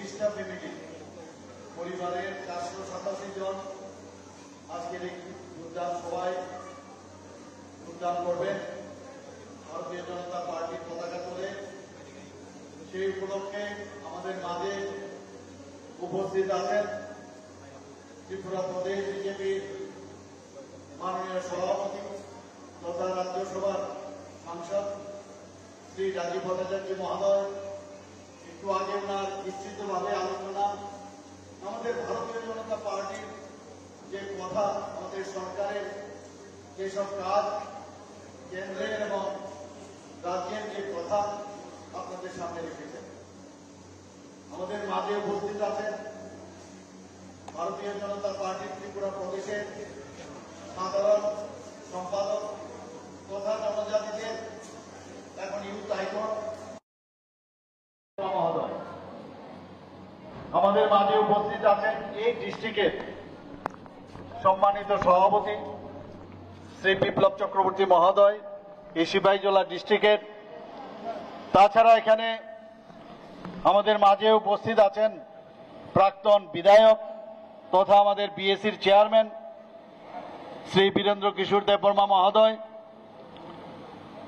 30টা family পরিবারের 487 জন আজকের এই যোগদান সভায় যোগদান করবেন ভারতীয় জনতা পার্টির পতাকা তোলে। সেই উপলক্ষে আমাদের মাঝে উপস্থিত আছেন ত্রিপুরা প্রদেশ বিজেপির মাননীয় সভাপতি তথা রাজ্যসভার সাংসদ শ্রী রাজীব ভট্টাচার্য মহোদয়। একটু আগে ওনার বিস্তৃতভাবে আলোচনা আমাদের ভারতীয় জনতা পার্টির যে কথা, আমাদের সরকারের যেসব কাজ, কেন্দ্রের এবং রাজ্যের যে কথা আপনাদের সামনে রেখেছেন। আমাদের মাঝে উপস্থিত আছেন ভারতীয় জনতা পার্টির ত্রিপুরা প্রদেশের সাধারণ সম্পাদক তথা জনজাতিদের এখন ইউথ আইকন মহোদয়। আমাদের মাঝে উপস্থিত আছেন এই ডিস্ট্রিক্টের সম্মানিত সভাপতি শ্রী বিপ্লব চক্রবর্তী মহোদয়, এই সিপাহীজলা ডিস্ট্রিক্টের। তাছাড়া এখানে আমাদের মাঝে উপস্থিত আছেন প্রাক্তন বিধায়ক তথা আমাদের বিএসির চেয়ারম্যান শ্রী বীরেন্দ্র কিশোর দেববর্মা মহোদয়,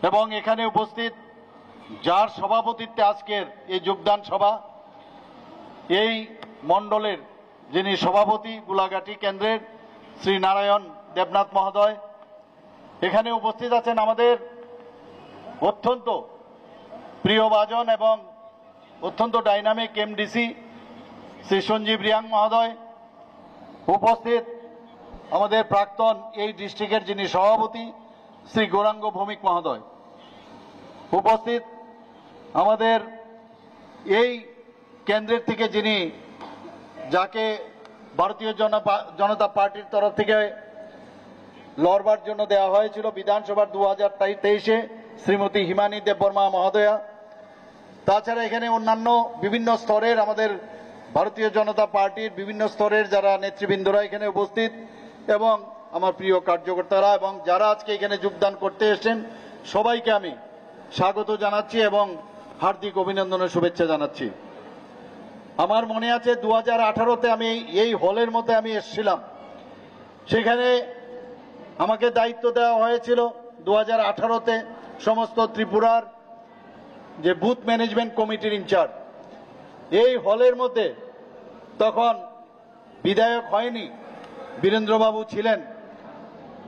এবং এখানে উপস্থিত যার সভাপতিত্বে আজকের এই যোগদান সভা, এই মণ্ডলের যিনি সভাপতি গোলাঘাটি কেন্দ্রের শ্রী নারায়ণ দেবনাথ মহোদয়। এখানে উপস্থিত আছেন আমাদের অত্যন্ত প্রিয়ভাজন এবং অত্যন্ত ডাইনামিক এমডিসি শ্রী সঞ্জীব রিয়াং মহোদয়। উপস্থিত আমাদের প্রাক্তন এই ডিস্ট্রিক্টের যিনি সভাপতি শ্রী গৌরাঙ্গ ভৌমিক মহোদয়। উপস্থিত আমাদের এই কেন্দ্রের থেকে যিনি, যাকে ভারতীয় জনতা পার্টির তরফ থেকে লড়বার জন্য দেওয়া হয়েছিল বিধানসভার 2023-এ, শ্রীমতী হিমানী দেববর্মা মহোদয়া। তাছাড়া এখানে অন্যান্য বিভিন্ন স্তরের আমাদের ভারতীয় জনতা পার্টির বিভিন্ন স্তরের যারা নেতৃবৃন্দরা এখানে উপস্থিত, এবং আমার প্রিয় কার্যকর্তারা এবং যারা আজকে এখানে যোগদান করতে এসেছেন, সবাইকে আমি স্বাগত জানাচ্ছি এবং হার্দিক অভিনন্দন ও শুভেচ্ছা জানাচ্ছি। আমার মনে আছে 2018-তে আমি এই হলের মধ্যে আমি এসেছিলাম। সেখানে আমাকে দায়িত্ব দেওয়া হয়েছিল 2018-তে সমস্ত ত্রিপুরার যে বুথ ম্যানেজমেন্ট কমিটির ইনচার্জ। এই হলের মধ্যে তখন বিধায়ক হয়নি, বীরেন্দ্রবাবু ছিলেন।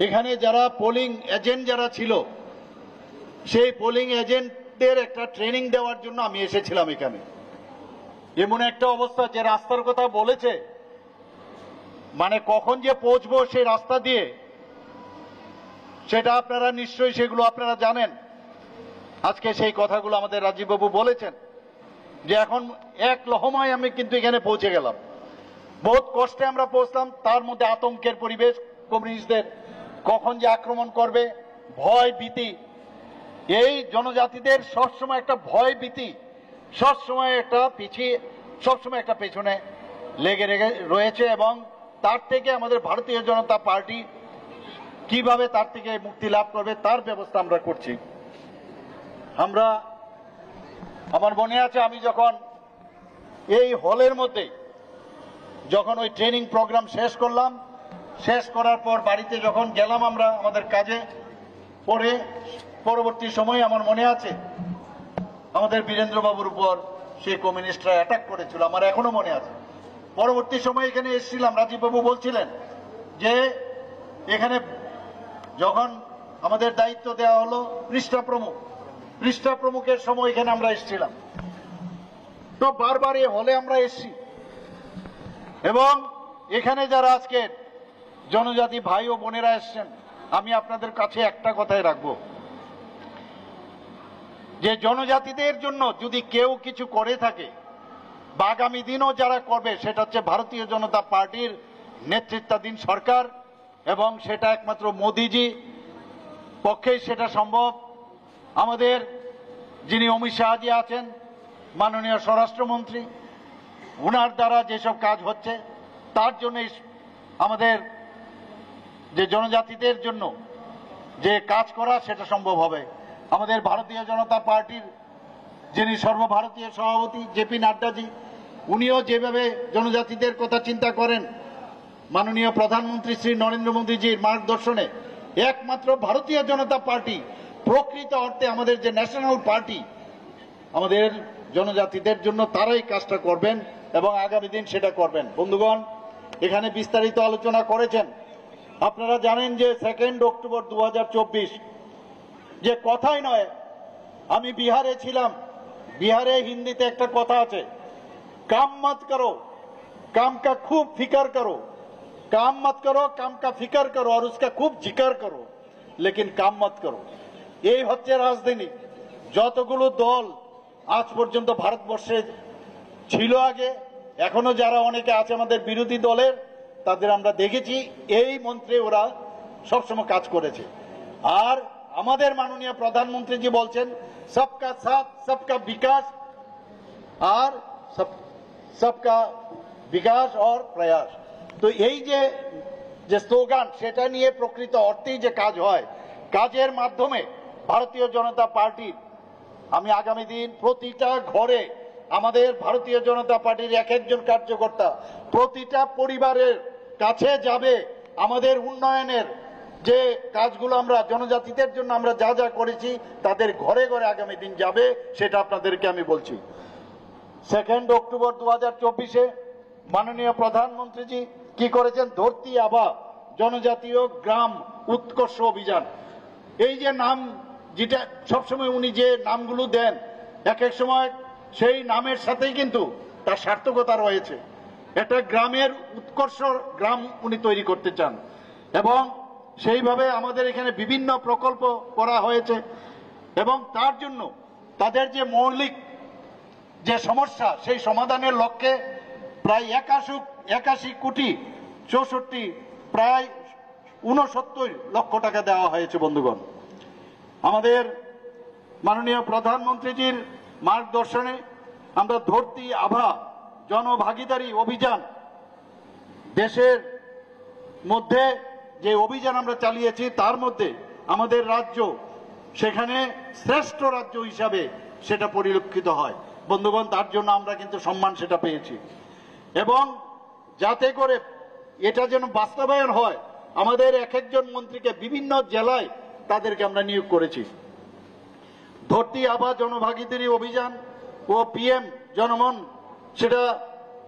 এখানে যারা পোলিং এজেন্ট যারা ছিল, সেই পোলিং এজেন্টদের একটা ট্রেনিং দেওয়ার জন্য আমি এসেছিলাম এখানে। এমন একটা অবস্থা, যে রাস্তার কথা বলেছে, মানে কখন যে পৌঁছবো সেই রাস্তা দিয়ে, সেটা আপনারা নিশ্চয়ই সেগুলো আপনারা জানেন। আজকে সেই কথাগুলো আমাদের রাজীববাবু বলেছেন যে এখন এক লহমায় আমি কিন্তু এখানে পৌঁছে গেলাম। বহুত কষ্টে আমরা পৌঁছলাম, তার মধ্যে আতঙ্কের পরিবেশ, কমিউনিস্টদের কখন যে আক্রমণ করবে, ভয় ভীতি। এই জনজাতিদের সবসময় একটা ভয় ভীতি, সবসময় একটা পিছিয়ে, সবসময় একটা পেছনে লেগে রয়েছে, এবং তার থেকে আমাদের ভারতীয় জনতা পার্টি কিভাবে তার থেকে মুক্তি লাভ করবে তার ব্যবস্থা আমরা করছি। আমার মনে আছে আমি যখন এই হলের মধ্যে যখন ওই ট্রেনিং প্রোগ্রাম শেষ করলাম, শেষ করার পর বাড়িতে যখন গেলাম আমরা আমাদের কাজে, পরে পরবর্তী সময়ে আমার মনে আছে আমাদের বীরেন্দ্রবাবুর উপর সেই কমিউনিস্টরা অ্যাটাক করেছিল, আমার এখনো মনে আছে। পরবর্তী সময়ে এখানে এসেছিলাম, রাজীববাবু বলছিলেন যে এখানে যখন আমাদের দায়িত্ব দেওয়া হলো পৃষ্ঠা প্রমুখের সময় এখানে আমরা এসেছিলাম। তো বারবার এই হলে আমরা এসেছি, এবং এখানে যারা আজকে জনজাতি ভাই ও বোনেরা এসছেন, আমি আপনাদের কাছে একটা কথাই রাখবো, যে জনজাতিদের জন্য যদি কেউ কিছু করে থাকে বা আগামী দিনও যারা করবে, সেটা হচ্ছে ভারতীয় জনতা পার্টির নেতৃত্বাধীন সরকার, এবং সেটা একমাত্র মোদিজি পক্ষেই সেটা সম্ভব। আমাদের যিনি অমিত শাহজি আছেন, মাননীয় স্বরাষ্ট্রমন্ত্রী, ওনার দ্বারা যেসব কাজ হচ্ছে, তার জন্যই আমাদের যে জনজাতিদের জন্য যে কাজ করা সেটা সম্ভব হবে। আমাদের ভারতীয় জনতা পার্টির যিনি সর্বভারতীয় সভাপতি জেপি নাড্ডাজি, উনিও যেভাবে জনজাতিদের কথা চিন্তা করেন, মাননীয় প্রধানমন্ত্রী শ্রী নরেন্দ্র মোদীজির মার্গদর্শনে একমাত্র ভারতীয় জনতা পার্টি প্রকৃত অর্থে আমাদের যে ন্যাশনাল পার্টি, আমাদের জনজাতিদের জন্য তারাই কাজটা করবেন এবং আগামী দিন সেটা করবেন। বন্ধুগণ, এখানে বিস্তারিত আলোচনা করেছেন। আপনারা জানেন যে 2 অক্টোবর 2024 যে কথাই নয়, আমি বিহারে ছিলাম। বিহারে হিন্দিতে একটা কথা আছে, কাম মত করো কাম কা খুব ফিকর করো, काम मत करो काम का फिक्र करो और उसका खूब जिक्र करो, लेकिन काम मत करो। এই হচ্ছে রাজধানী। যতগুলো দল আজ পর্যন্ত ভারতবর্ষে ছিল আগে, এখনো যারা অনেকে আছে আমাদের বিরোধী দলের, তাদের আমরা দেখেছি এই মন্ত্রে ওরা সবসময় কাজ করেছে। আর আমাদের মাননীয় প্রধানমন্ত্রীজি বলছেন সবকা সাথ সবকা বিকাশ আর সবকা বিকাশ और प्रयास। তো এই যে স্লোগান, সেটা নিয়ে প্রকৃত অর্থেই যে কাজ হয়, কাজের মাধ্যমে ভারতীয় জনতা পার্টির আমি আগামী দিন প্রতিটা ঘরে আমাদের ভারতীয় জনতা পার্টির এক একজন কার্যকর্তা প্রতিটা পরিবারের কাছে যাবে। আমাদের উন্নয়নের যে কাজগুলো আমরা জনজাতিদের জন্য আমরা যা যা করেছি তাদের ঘরে ঘরে আগামী দিন যাবে, সেটা আপনাদেরকে আমি বলছি। 2 অক্টোবর 2024 মাননীয় প্রধানমন্ত্রীজি কি করেছেন, ধরতি আবা জনজাতীয় গ্রাম উৎকর্ষ অভিযান। এই যে নাম, যেটা সবসময় উনি যে নামগুলো দেন, এক এক সময় সেই নামের সাথেই কিন্তু তার সার্থকতা রয়েছে। একটা গ্রামের উৎকর্ষ গ্রাম উনি তৈরি করতে চান এবং সেইভাবে আমাদের এখানে বিভিন্ন প্রকল্প করা হয়েছে এবং তার জন্য তাদের যে মৌলিক যে সমস্যা, সেই সমাধানের লক্ষ্যে প্রায় 81 কোটি 64 প্রায় 69 লক্ষ টাকা দেওয়া হয়েছে। বন্ধুগণ, আমাদের মাননীয় প্রধানমন্ত্রীজির মার্গদর্শনে আমরা ধরতি আভা জনভাগিদারি অভিযান, দেশের মধ্যে যে অভিযান আমরা চালিয়েছি তার মধ্যে আমাদের রাজ্য সেখানে শ্রেষ্ঠ রাজ্য হিসাবে সেটা পরিলক্ষিত হয়। বন্ধুগণ, তার জন্য আমরা কিন্তু সম্মান সেটা পেয়েছি এবং যাতে করে এটা যেন বাস্তবায়ন হয়, আমাদের এক একজন মন্ত্রীকে বিভিন্ন জেলায় তাদেরকে আমরা নিয়োগ করেছি। ধরতি আভা জনভাগিদারি অভিযান ও পিএম জনমন, সেটা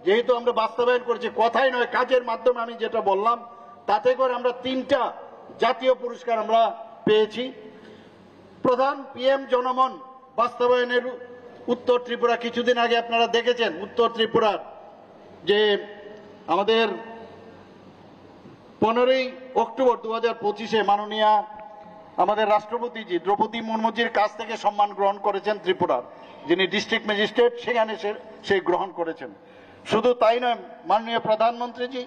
যেহেতু আমরা বাস্তবায়ন করেছি, কথাই নয় কাজের মাধ্যমে আমি যেটা বললাম, তাতে করে আমরা 3টা জাতীয় পুরস্কার আমরা পেয়েছি। প্রধান পিএম জনমন বাস্তবায়নের উত্তর ত্রিপুরা, কিছুদিন আগে আপনারা দেখেছেন উত্তর ত্রিপুরার যে আমাদের 15 অক্টোবর 2025 মাননীয় আমাদের রাষ্ট্রপতিজি দ্রৌপদী মুর্মুজির কাছ থেকে সম্মান গ্রহণ করেছেন ত্রিপুরার যিনি ডিস্ট্রিক্ট ম্যাজিস্ট্রেট, সেখানে সে গ্রহণ করেছেন। শুধু তাই নয়, মাননীয় প্রধানমন্ত্রীজি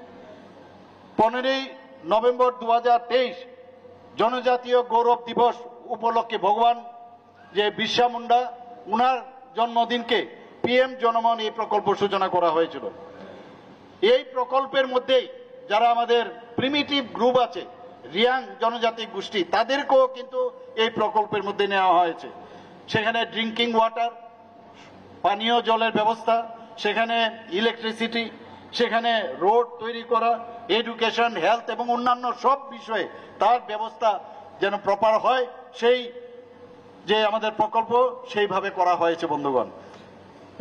15 নভেম্বর 2023 জনজাতীয় গৌরব দিবস উপলক্ষে ভগবান যে বিরসা মুন্ডা, উনার জন্মদিনকে পিএম জনমন এই প্রকল্প সূচনা করা হয়েছিল। এই প্রকল্পের মধ্যেই যারা আমাদের প্রিমিটিভ গ্রুপ আছে, রিয়াং জনজাতি গোষ্ঠী, তাদেরকেও কিন্তু এই প্রকল্পের মধ্যে নেওয়া হয়েছে। সেখানে ড্রিঙ্কিং ওয়াটার, পানীয় জলের ব্যবস্থা, সেখানে ইলেকট্রিসিটি, সেখানে রোড তৈরি করা, এডুকেশন, হেলথ এবং অন্যান্য সব বিষয়ে তার ব্যবস্থা যেন প্রপার হয়, সেই যে আমাদের প্রকল্প সেইভাবে করা হয়েছে। বন্ধুগণ,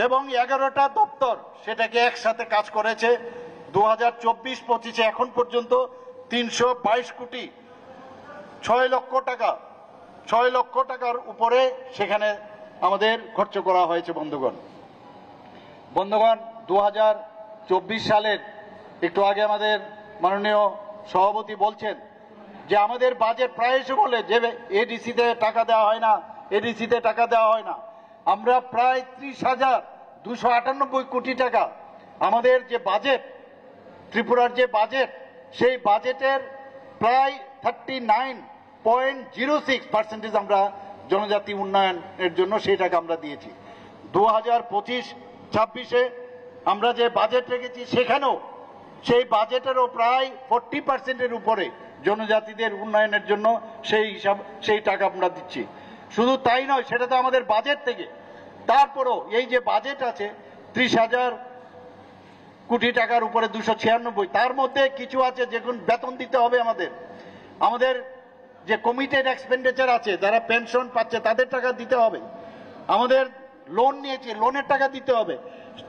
এবং 11টা দপ্তর সেটাকে একসাথে কাজ করেছে। 2024-25 এখন পর্যন্ত 322 কোটি 6 লক্ষ টাকা, 6 লক্ষ টাকার উপরে সেখানে আমাদের খরচ করা হয়েছে। বন্ধুগণ, 2024 সালের একটু আগে আমাদের মাননীয় সভাপতি বলছেন যে আমাদের বাজেট প্রায় এসে বলে যে এডিসিতে টাকা দেওয়া হয় না, এডিসিতে টাকা দেওয়া হয় না। আমরা প্রায় 30,298 কোটি টাকা আমাদের যে বাজেট, ত্রিপুরার যে বাজেট, সেই বাজেটের প্রায় 39.06% আমরা জনজাতি উন্নয়নের জন্য সেই টাকা আমরা দিয়েছি। 2025-26 আমরা যে বাজেট রেখেছি সেখানেও সেই বাজেটেরও প্রায় 40% উপরে জনজাতিদের উন্নয়নের জন্য সেই টাকা আমরা দিচ্ছি। শুধু তাই নয়, সেটা তো আমাদের বাজেট থেকে, তারপরও এই যে বাজেট আছে 30,000 কোটি টাকার উপরে 296, তার মধ্যে কিছু আছে যেগুলো বেতন দিতে হবে আমাদের যে কমিটেড এক্সপেন্ডিচার আছে, যারা পেনশন পাচ্ছে তাদের টাকা দিতে হবে, আমাদের লোন নিয়েছে লোনের টাকা দিতে হবে,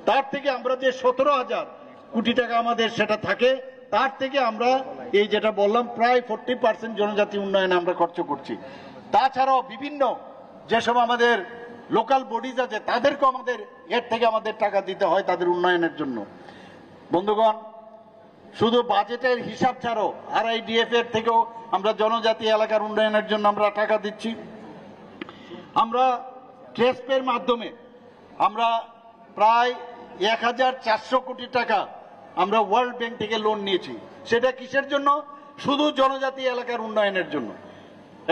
তার থেকে আমরা যে 17,000 কোটি টাকা আমাদের সেটা থাকে, তার থেকে আমরা এই যেটা বললাম প্রায় 40% জনজাতি উন্নয়নে আমরা খরচ করছি। তাছাড়াও বিভিন্ন যেসব আমাদের লোকাল বডিজ আছে তাদেরকেও আমাদের এর থেকে আমাদের টাকা দিতে হয় তাদের উন্নয়নের জন্য। বন্ধুগণ, শুধু বাজেটের হিসাব ছাড়াও RIDF এর থেকেও আমরা জনজাতি এলাকার উন্নয়নের জন্য আমরা টাকা দিচ্ছি। আমরা ট্রেসপের মাধ্যমে আমরা প্রায় 1,400 কোটি টাকা আমরা ওয়ার্ল্ড ব্যাংক থেকে লোন নিয়েছি। সেটা কিসের জন্য? শুধু জনজাতি এলাকার উন্নয়নের জন্য।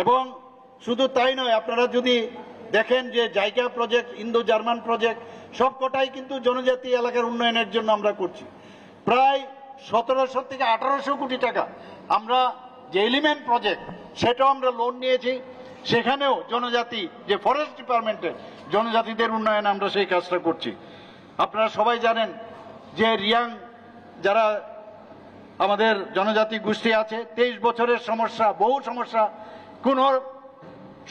এবং শুধু তাই নয়, আপনারা যদি দেখেন যে জায়গা প্রজেক্ট, ইন্দো জার্মান প্রজেক্ট সবকটাই কিন্তু জনজাতি এলাকার উন্নয়নের জন্য আমরা করছি। প্রায় 1700 থেকে 1800 কোটি টাকা আমরা যে এলিমেন্ট প্রজেক্ট সেটাও আমরা লোন নিয়েছি, সেখানেও জনজাতি যে ফরেস্ট ডিপার্টমেন্টের জনজাতিদের উন্নয়নে আমরা সেই কাজটা করছি। আপনারা সবাই জানেন যে রিয়াং যারা আমাদের জনজাতি গোষ্ঠী আছে, 23 বছরের সমস্যা, বহু সমস্যা, কোন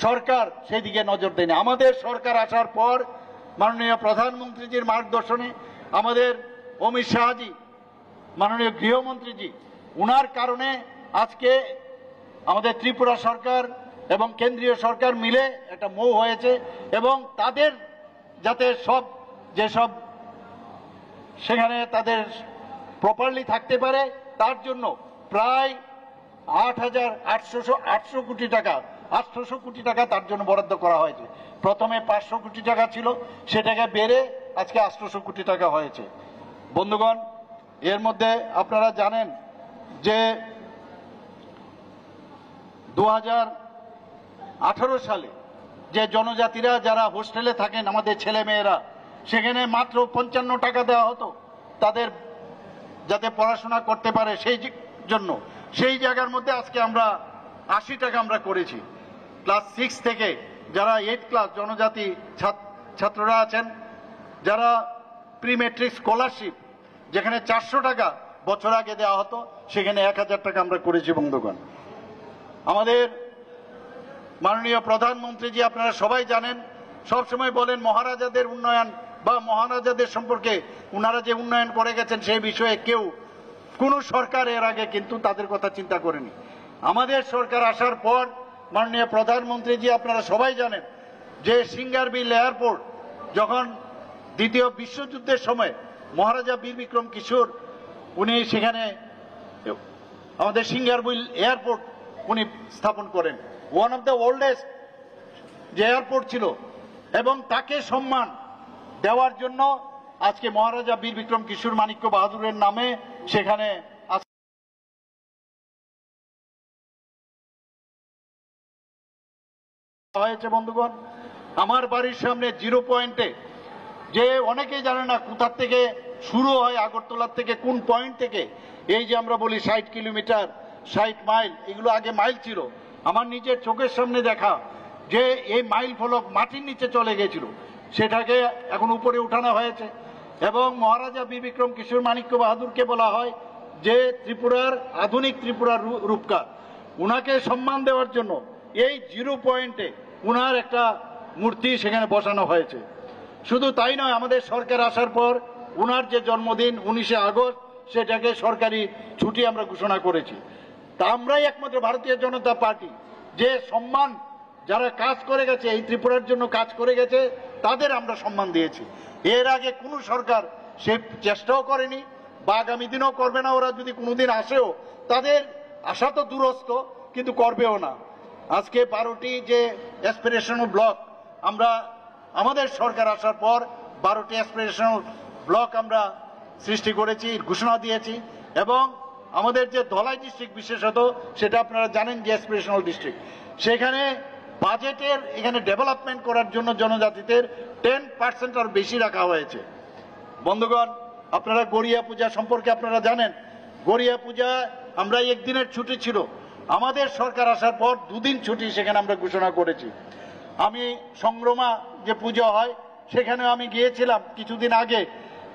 সরকার সেদিকে নজর দেয়নি। আমাদের সরকার আসার পর মাননীয় প্রধানমন্ত্রীজির মার্গদর্শনে, আমাদের অমিত শাহজি, মাননীয় গৃহমন্ত্রীজি, উনার কারণে আজকে আমাদের ত্রিপুরা সরকার এবং কেন্দ্রীয় সরকার মিলে একটা মৌ হয়েছে এবং তাদের যাতে যেসব সেখানে তাদের প্রপারলি থাকতে পারে তার জন্য প্রায় 8,800 কোটি টাকা, 800 কোটি টাকা তার জন্য বরাদ্দ করা হয়েছে। প্রথমে 500 কোটি টাকা ছিল, সেটাকে বেড়ে আজকে 800 কোটি টাকা হয়েছে। বন্ধুগণ, এর মধ্যে আপনারা জানেন যে 2018 সালে যে জনজাতিরা যারা হোস্টেলে থাকেন, আমাদের ছেলে মেয়েরা, সেখানে মাত্র 55 টাকা দেওয়া হতো তাদের যাতে পড়াশোনা করতে পারে সেই জন্য। সেই জায়গার মধ্যে আজকে আমরা 80 টাকা আমরা করেছি। ক্লাস 6 থেকে যারা 8 ক্লাস জনজাতি ছাত্ররা আছেন, যারা প্রি মেট্রিক স্কলারশিপ যেখানে 400 টাকা বছর আগে দেওয়া হতো, সেখানে 1000 টাকা আমরা করেছি। বন্ধুগণ, আমাদের মাননীয় প্রধানমন্ত্রীজি আপনারা সবাই জানেন, সবসময় বলেন মহারাজাদের উন্নয়ন বা মহারাজাদের সম্পর্কে উনারা যে উন্নয়ন করে গেছেন সেই বিষয়ে কোন সরকার এর আগে কিন্তু তাদের কথা চিন্তা করেনি। আমাদের সরকার আসার পর মাননীয় প্রধানমন্ত্রীজি আপনারা সবাই জানেন যে সিঙ্গারবিল এয়ারপোর্ট যখন দ্বিতীয় বিশ্বযুদ্ধের সময় মহারাজা বীর বিক্রম কিশোর উনি সেখানে আমাদের সিঙ্গারবিল এয়ারপোর্ট উনি স্থাপন করেন, ওয়ান অফ দ্য ওল্ডেস্ট যে এয়ারপোর্ট ছিল, এবং তাকে সম্মান দেওয়ার জন্য আজকে মহারাজা বীর বিক্রম কিশোর মাণিক্য বাহাদুরের নামে সেখানে হয়েছে। বন্ধুগণ, আমার বাড়ির সামনে 0 পয়েন্টে, যে অনেকেই জানে না কোথা থেকে শুরু হয়, আগরতলার থেকে কোন পয়েন্ট থেকে এই যে আমরা বলি 60 কিলোমিটার 60 মাইল, এগুলো আগে মাইল ছিল। আমার নিজের চোখের সামনে দেখা যে এই মাইল ফলক মাটির নিচে চলে গেছিল, সেটাকে এখন উপরে উঠানো হয়েছে। এবং মহারাজা বীর বিক্রম কিশোর মাণিক্য বাহাদুরকে বলা হয় যে ত্রিপুরার আধুনিক ত্রিপুরার রূপকার। উনাকে সম্মান দেওয়ার জন্য এই 0 পয়েন্টে উনার একটা মূর্তি সেখানে বসানো হয়েছে। শুধু তাই নয়, আমাদের সরকার আসার পর উনার যে জন্মদিন 19শে আগস্ট, সেটাকে সরকারি ছুটি আমরা ঘোষণা করেছি। তা আমরাই একমাত্র ভারতীয় জনতা পার্টি যে সম্মান, যারা কাজ করে গেছে, এই ত্রিপুরার জন্য কাজ করে গেছে, তাদের আমরা সম্মান দিয়েছি। এর আগে কোনো সরকার সে চেষ্টাও করেনি বা আগামী দিনও করবে না। ওরা যদি কোনোদিন আসেও, তাদের আশা তো দূরস্থ, কিন্তু করবেও না। আজকে 12টি যে অ্যাসপিরেশনাল ব্লক আমরা আমাদের সরকার আসার পর 12টি অ্যাসপিরেশনাল ব্লক আমরা সৃষ্টি করেছি, ঘোষণা দিয়েছি। এবং আমাদের যে ধলাই ডিস্ট্রিক্ট বিশেষত, সেটা আপনারা জানেন যে অ্যাসপিরেশনাল ডিস্ট্রিক্ট, সেখানে বাজেটের এখানে ডেভেলপমেন্ট করার জন্য জনজাতিদের 10% আর বেশি রাখা হয়েছে। বন্ধুগণ, আপনারা গড়িয়া পূজা সম্পর্কে আপনারা জানেন, গড়িয়া পূজা আমরা একদিনের ছুটি ছিল, আমাদের সরকার আসার পর 2 দিন ছুটি সেখানে আমরা ঘোষণা করেছি। আমি সংগ্রামা যে পুজো হয় সেখানেও আমি গিয়েছিলাম কিছুদিন আগে,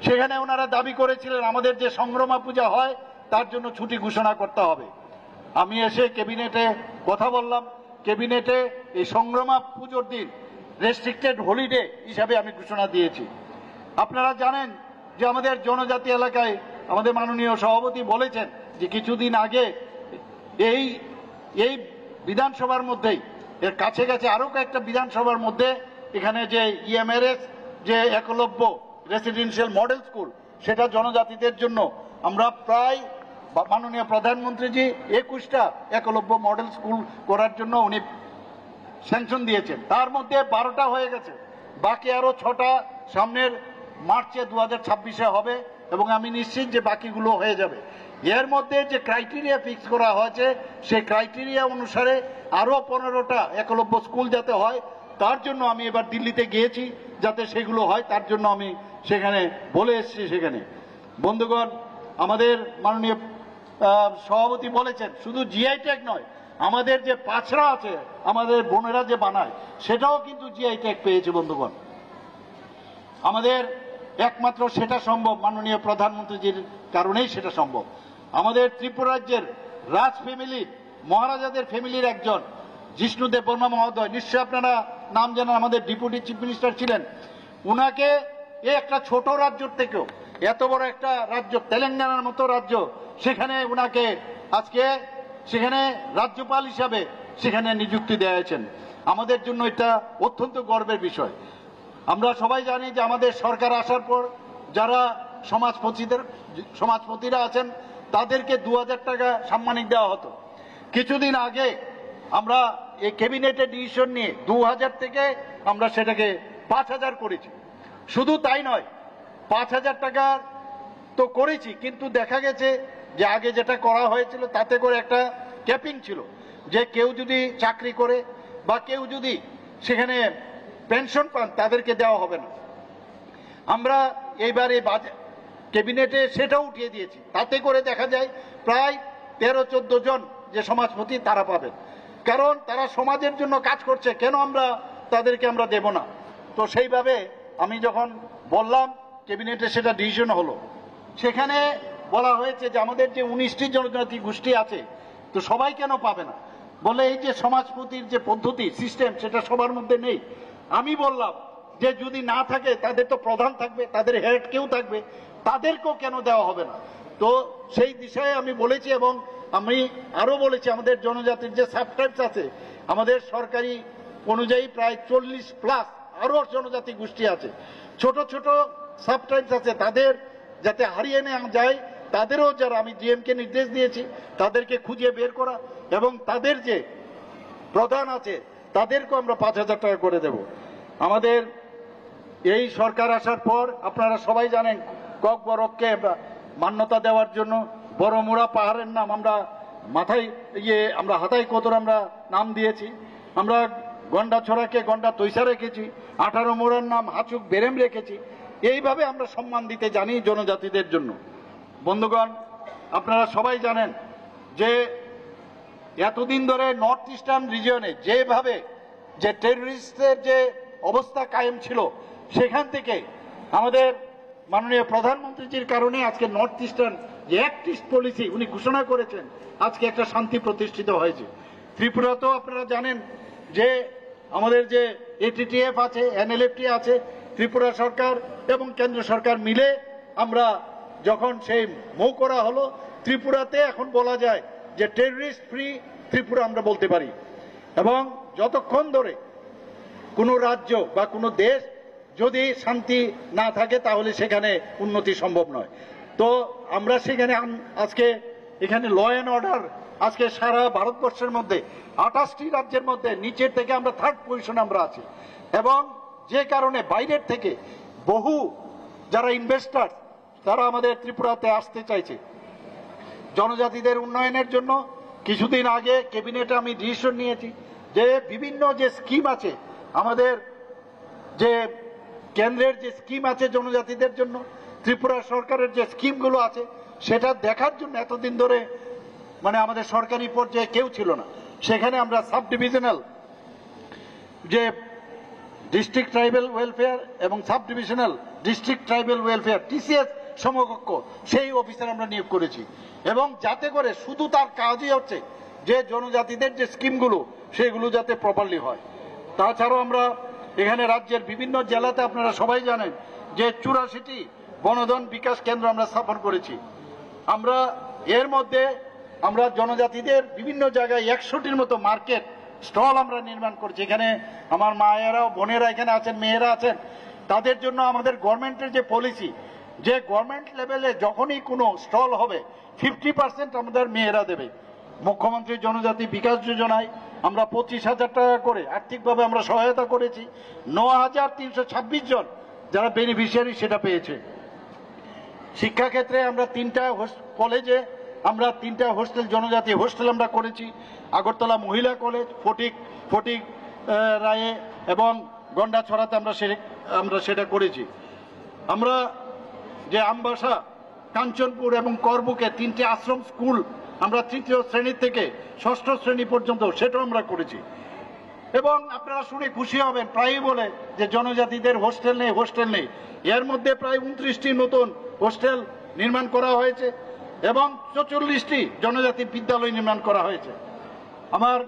সেখানে ওনারা দাবি করেছিলেন আমাদের যে সংগ্রামা পূজা হয় তার জন্য ছুটি ঘোষণা করতে হবে। আমি এসে ক্যাবিনেটে কথা বললাম, ক্যাবিনেটে এই সংগ্রামা পুজোর দিন রেস্ট্রিক্টেড হলিডে হিসাবে আমি ঘোষণা দিয়েছি। আপনারা জানেন যে আমাদের জনজাতি এলাকায় আমাদের মাননীয় সভাপতি বলেছেন যে কিছুদিন আগে এই এই বিধানসভার মধ্যেই এর কাছে কাছে আরো কয়েকটা বিধানসভার মধ্যে এখানে যে ইএমআরএস যে একলব্য রেসিডেন্সিয়াল মডেল স্কুল সেটা জনজাতিদের জন্য আমরা প্রায় মাননীয় প্রধানমন্ত্রীজি 21টা একলব্য মডেল স্কুল করার জন্য উনি স্যাংশন দিয়েছেন। তার মধ্যে 12টা হয়ে গেছে, বাকি আরো 6টা সামনের মার্চে 2026-এ হবে এবং আমি নিশ্চিত যে বাকিগুলো হয়ে যাবে। এর মধ্যে যে ক্রাইটেরিয়া ফিক্স করা হয়েছে সেই ক্রাইটেরিয়া অনুসারে আরো 15টা একলব্য স্কুল যাতে হয় তার জন্য আমি এবার দিল্লিতে গিয়েছি যাতে সেগুলো হয়, তার জন্য আমি সেখানে বলে এসেছি। সেখানে বন্ধুগণ, আমাদের মাননীয় সভাপতি বলেছেন শুধু জিআই ট্যাগ নয়, আমাদের যে পাছড়া আছে আমাদের বোনেরা যে বানায় সেটাও কিন্তু জিআই ট্যাগ পেয়েছে। বন্ধুগণ, আমাদের একমাত্র সেটা সম্ভব মাননীয় প্রধানমন্ত্রীজির কারণেই সেটা সম্ভব। আমাদের ত্রিপুরা রাজ্যের রাজ ফ্যামিলির মহারাজাদের ফ্যামিলির একজন জিষ্ণুদেব বর্মা মহোদয়, নিশ্চয়ই আপনারা নাম জানেন, আমাদের ডেপুটি চিফ মিনিস্টার ছিলেন। উনাকে একটা ছোট রাজ্যের থেকেও এত বড় একটা রাজ্য, তেলেঙ্গানার মতো রাজ্য, সেখানে উনাকে আজকে সেখানে রাজ্যপাল হিসাবে সেখানে নিযুক্তি দিয়েছেন। আমাদের জন্য এটা অত্যন্ত গর্বের বিষয়। আমরা সবাই জানি যে আমাদের সরকার আসার পর যারা সমাজপতিরা আছেন তাদেরকে 2000 টাকা সাম্মানিক দেওয়া হতো। কিছুদিন আগে আমরা এই ক্যাবিনেটে ডিসিশন নিয়ে 2000 থেকে আমরা সেটাকে 5000 করেছি। শুধু তাই নয়, 5000 টাকা তো করেছি, কিন্তু দেখা গেছে যে আগে যেটা করা হয়েছিল তাতে করে একটা ক্যাপিং ছিল যে কেউ যদি চাকরি করে বা কেউ যদি সেখানে পেনশন পান তাদেরকে দেওয়া হবে না। আমরা এইবারে ক্যাবিনেটে সেটাও উঠিয়ে দিয়েছি, তাতে করে দেখা যায় প্রায় 13-14 জন যে সমাজপতি তারা পাবেন, কারণ তারা সমাজের জন্য কাজ করছে, কেন আমরা তাদেরকে আমরা দেব না। তো সেইভাবে আমি যখন বললাম ক্যাবিনেটে সেটা ডিসিশন হলো, সেখানে বলা হয়েছে যে আমাদের যে 19টি জনজাতি গোষ্ঠী আছে তো সবাই কেন পাবে না, বলে এই যে সমাজপতির যে পদ্ধতি সিস্টেম সেটা সবার মধ্যে নেই। আমি বললাম যে যদি না থাকে তাদের তো প্রধান থাকবে, তাদের হেড কেউ থাকবে, তাদেরকেও কেন দেওয়া হবে না। তো সেই দিশায় আমি বলেছি এবং আমি আরো বলেছি আমাদের জনজাতির যে সাবট্রাইবস আছে আমাদের সরকারি অনুযায়ী প্রায় 40+ আরো জনজাতি গোষ্ঠী আছে, ছোট ছোট সাবট্রাইবস আছে, তাদের যাতে হারিয়ে নেওয়া যায় তাদেরও যারা আমি ডিএমকে নির্দেশ দিয়েছি তাদেরকে খুঁজে বের করা এবং তাদের যে প্রধান আছে তাদেরকেও আমরা 5000 টাকা করে দেব। আমাদের এই সরকার আসার পর আপনারা সবাই জানেন ককবরককে মান্যতা দেওয়ার জন্য বড়মুড়া পাহাড়ের নাম আমরা মাথায় আমরা হাতাই কতর আমরা নাম দিয়েছি, আমরা গন্ডাছড়াকে গন্ডা তৈসা রেখেছি, 18 মোড়ার নাম হাচুক বেরেম রেখেছি। এইভাবে আমরা সম্মান দিতে জানি জনজাতিদের জন্য। বন্ধুগণ, আপনারা সবাই জানেন যে এতদিন ধরে নর্থ ইস্টার্ন রিজিয়নে যেভাবে যে টেররিস্টদের যে অবস্থা কায়েম ছিল সেখান থেকে আমাদের মাননীয় প্রধানমন্ত্রীজির কারণে আজকে নর্থ ইস্টার্ন যে অ্যাক্ট ইস্ট পলিসি উনি ঘোষণা করেছেন, আজকে একটা শান্তি প্রতিষ্ঠিত হয়েছে। ত্রিপুরাতেও আপনারা জানেন যে আমাদের যে এটিটিএফ আছে, এনএলএফটি আছে, ত্রিপুরা সরকার এবং কেন্দ্র সরকার মিলে আমরা যখন সেই মৌ করা হলো, ত্রিপুরাতে এখন বলা যায় যে টেররিস্ট ফ্রি ত্রিপুরা আমরা বলতে পারি। এবং যতক্ষণ ধরে কোনো রাজ্য বা কোনো দেশ যদি শান্তি না থাকে তাহলে সেখানে উন্নতি সম্ভব নয়। তো আমরা সেখানে আজকে এখানে ল অ্যান্ড অর্ডার আজকে সারা ভারতবর্ষের মধ্যে 28টি রাজ্যের মধ্যে নিচের থেকে আমরা 3rd পজিশনে আমরা আছি। এবং যে কারণে বাইরের থেকে বহু যারা ইনভেস্টার তারা আমাদের ত্রিপুরাতে আসতে চাইছে জনজাতিদের উন্নয়নের জন্য। কিছুদিন আগে ক্যাবিনেটে আমি ডিসিশন নিয়েছি যে বিভিন্ন যে স্কিম আছে আমাদের যে কেন্দ্রের যে স্কিম আছে জনজাতিদের জন্য, ত্রিপুরা সরকারের যে স্কিমগুলো আছে সেটা দেখার জন্য এতদিন ধরে মানে আমাদের সরকারি পর্যায়ে কেউ ছিল না। সেখানে আমরা সাব ডিভিশনাল যে ডিস্ট্রিক্ট ট্রাইবাল ওয়েলফেয়ার এবং sub divisional district tribal welfare TCS সমকক্ষ সেই অফিসার আমরা নিয়োগ করেছি, এবং যাতে করে শুধু তার কাজই হচ্ছে যে জনজাতিদের যে স্কিমগুলো সেগুলো যাতে প্রপারলি হয়। তাছাড়াও আমরা এখানে রাজ্যের বিভিন্ন জেলাতে আপনারা সবাই জানেন যে 84টি বনধন বিকাশ কেন্দ্র আমরা স্থাপন করেছি। আমরা এর মধ্যে আমরা জনজাতিদের বিভিন্ন জায়গায় 100টির মতো মার্কেট স্টল আমরা নির্মাণ করছি। এখানে আমার মায়েরা বোনেরা এখানে আছেন, মেয়েরা আছেন, তাদের জন্য আমাদের গভর্নমেন্টের যে পলিসি, যে গভর্নমেন্ট লেভেলে যখনই কোনো স্টল হবে 50% আমাদের মেয়েরা দেবে। মুখ্যমন্ত্রী জনজাতি বিকাশ যোজনায় আমরা 25,000 টাকা করে আর্থিকভাবে আমরা সহায়তা করেছি। 9,326 জন যারা বেনিফিশিয়ারি সেটা পেয়েছে। শিক্ষাক্ষেত্রে আমরা 3টা কলেজে আমরা 3টা হোস্টেল, জনজাতি হোস্টেল আমরা করেছি। আগরতলা মহিলা কলেজ, ফটিক রায়ে এবং গন্ডাছড়াতে আমরা সেটা করেছি। আমরা যে আমবাসা, কাঞ্চনপুর এবং করবুকে 3টে আশ্রম স্কুল আমরা 3য় শ্রেণী থেকে 6ষ্ঠ শ্রেণী পর্যন্ত সেটাও আমরা করেছি। এবং আপনারা শুনে খুশি হবেন, প্রায়ই বলে যে জনজাতিদের হোস্টেল নেই। এর মধ্যে প্রায় 29টি নতুন হোস্টেল নির্মাণ করা হয়েছে এবং 44টি জনজাতি বিদ্যালয় নির্মাণ করা হয়েছে। আমার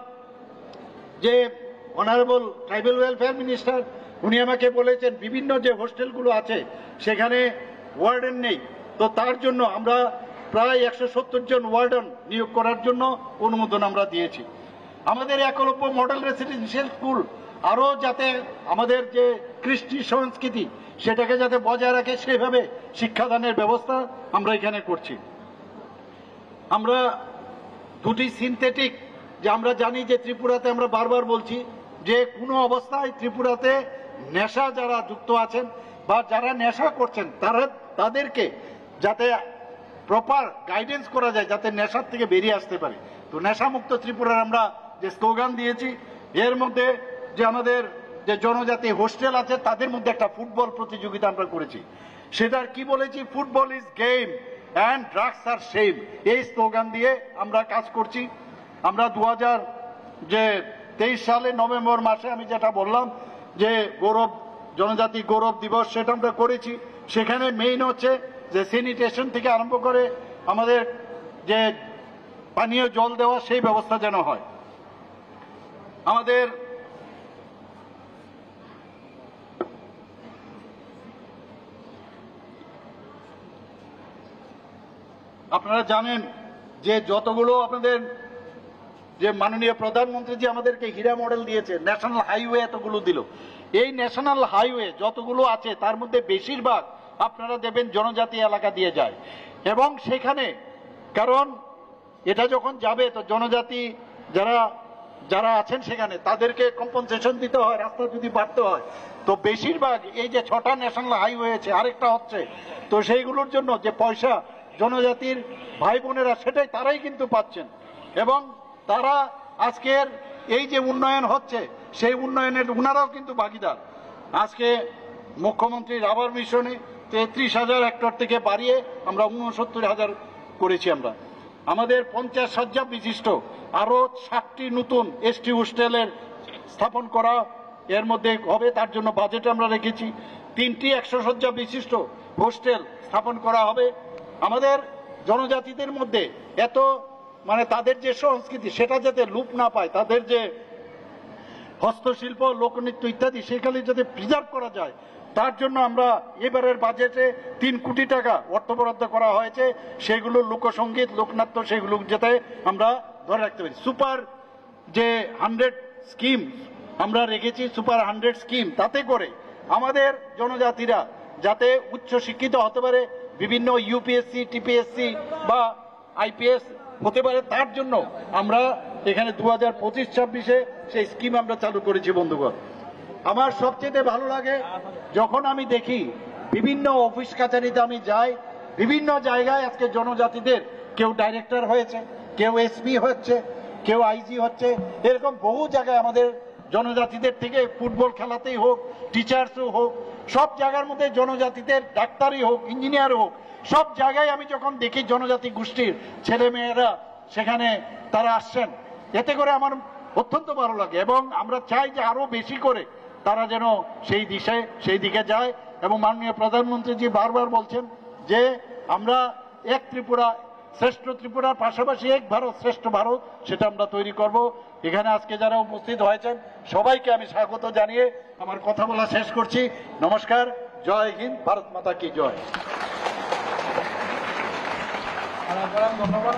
যে অনারেবল ট্রাইবাল ওয়েলফেয়ার মিনিস্টার, উনি আমাকে বলেছেন বিভিন্ন যে হোস্টেলগুলো আছে সেখানে ওয়ার্ডেন নেই, তো তার জন্য আমরা প্রায় 170 জন ওয়ার্ডেন নিয়োগ করার জন্য অনুমোদন আমরা দিয়েছি। আমাদের একলব্য মডেল রেসিডেন্সিয়াল স্কুল আরও যাতে আমাদের যে কৃষ্টি সংস্কৃতি সেটাকে যাতে বজায় রাখে সেভাবে শিক্ষাদানের ব্যবস্থা আমরা এখানে করছি। আমরা 2টি সিনথেটিক, যে আমরা জানি যে ত্রিপুরাতে আমরা বারবার বলছি যে কোনো অবস্থায় ত্রিপুরাতে নেশা যারা যুক্ত আছেন বা যারা নেশা করছেন তাদেরকে যাতে প্রপার গাইডেন্স করা যায় যাতে নেশার থেকে বেরিয়ে আসতে পারে। তো নেশামুক্ত ত্রিপুরার আমরা যে স্লোগান দিয়েছি, এর মধ্যে যে আমাদের যে জনজাতি হোস্টেল আছে তাদের মধ্যে একটা ফুটবল প্রতিযোগিতা আমরা করেছি। সেটার কি বলেছি, football is game and drugs are shame, এই স্লোগান দিয়ে আমরা কাজ করছি। আমরা 2023 সালে নভেম্বর মাসে আমি যেটা বললাম যে জনজাতি গৌরব দিবস সেটা আমরা করেছি। সেখানে মেইন হচ্ছে যে স্যানিটেশন থেকে আরম্ভ করে আমাদের যে পানীয় জল দেওয়া সেই ব্যবস্থা যেন হয়। আমাদের আপনারা জানেন যে যতগুলো আপনাদের যে মাননীয় প্রধানমন্ত্রী যে আমাদেরকে হীরা মডেল দিয়েছে, ন্যাশনাল হাইওয়ে এতগুলো দিল, এই ন্যাশনাল হাইওয়ে যতগুলো আছে তার মধ্যে বেশিরভাগ আপনারা দেবেন জনজাতি এলাকা দিয়ে যায়। এবং সেখানে কারণ এটা যখন যাবে তো জনজাতি যারা আছেন সেখানে তাদেরকে কম্পনসেশন দিতে হয়, রাস্তা যদি বাড়তে হয়। তো বেশিরভাগ এই যে 6টা ন্যাশনাল হাইওয়ে আছে, আরেকটা হচ্ছে, তো সেইগুলোর জন্য যে পয়সা জনজাতির ভাই বোনেরা সেটাই তারাই কিন্তু পাচ্ছেন। এবং তারা আজকের এই যে উন্নয়ন হচ্ছে সেই উন্নয়নের উনারাও কিন্তু ভাগিদার। আজকে মুখ্যমন্ত্রী রাবার মিশনে 33,000 হেক্টর থেকে বাড়িয়ে আমরা 69,000 করেছি। আমরা আমাদের 50 শয্যা বিশিষ্ট আরো 60টি নতুন এসটি হোস্টেলের স্থাপন করা এর মধ্যে হবে, তার জন্য বাজেট আমরা রেখেছি। 3টি 100 শয্যা বিশিষ্ট হোস্টেল স্থাপন করা হবে। আমাদের জনজাতিদের মধ্যে এত তাদের যে সংস্কৃতি সেটা যাতে লুপ না পায়, তাদের যে হস্তশিল্প, লোকনৃত্য ইত্যাদি সেখানে যাতে প্রিজার্ভ করা যায়, তার জন্য আমরা এবারের বাজেটে 3 কোটি টাকা অর্থ বরাদ্দ করা হয়েছে। সেগুলো লোকসঙ্গীত, লোকনাট্য সেগুলো যাতে আমরা ধরে রাখতে পারি। সুপার যে 100 স্কিম আমরা রেখেছি, সুপার 100 স্কিম, তাতে করে আমাদের জনজাতিরা যাতে উচ্চ শিক্ষিত হতে পারে, বিভিন্ন ইউপিএসসি, টিপিএসসি বা আইপিএস হতে পারে, তার জন্য আমরা এখানে 2025-26-এ সেই স্কিম আমরা চালু করেছি। বন্ধুগণ, আমার সবচেয়ে ভালো লাগে যখন আমি দেখি বিভিন্ন অফিস কাছারিতে আমি যাই, বিভিন্ন জায়গায় আজকে জনজাতিদের কেউ ডাইরেক্টর হয়েছে, কেউ এসপি হচ্ছে, কেউ আইজি হচ্ছে, এরকম বহু জায়গায় আমাদের জনজাতিদের থেকে ফুটবল খেলাতেই হোক, টিচার্সও হোক, সব জায়গার মধ্যে জনজাতিদের ডাক্তারই হোক, ইঞ্জিনিয়ার হোক, সব জায়গায় আমি যখন দেখি জনজাতি গোষ্ঠীর ছেলে মেয়েরা সেখানে তারা আসছেন, এতে করে আমার অত্যন্ত ভালো লাগে। এবং আমরা চাই যে আরো বেশি করে তারা যেন সেই দিকে যায় এবং মাননীয় প্রধানমন্ত্রীজি বারবার বলছেন যে আমরা এক ত্রিপুরা শ্রেষ্ঠ ত্রিপুরার পাশাপাশি এক ভারত শ্রেষ্ঠ ভারত সেটা আমরা তৈরি করব। এখানে আজকে যারা উপস্থিত হয়েছেন সবাইকে আমি স্বাগত জানিয়ে আমার কথা বলা শেষ করছি। নমস্কার, জয় হিন্দ, ভারত মাতা কি জয়। ধন্যবাদ।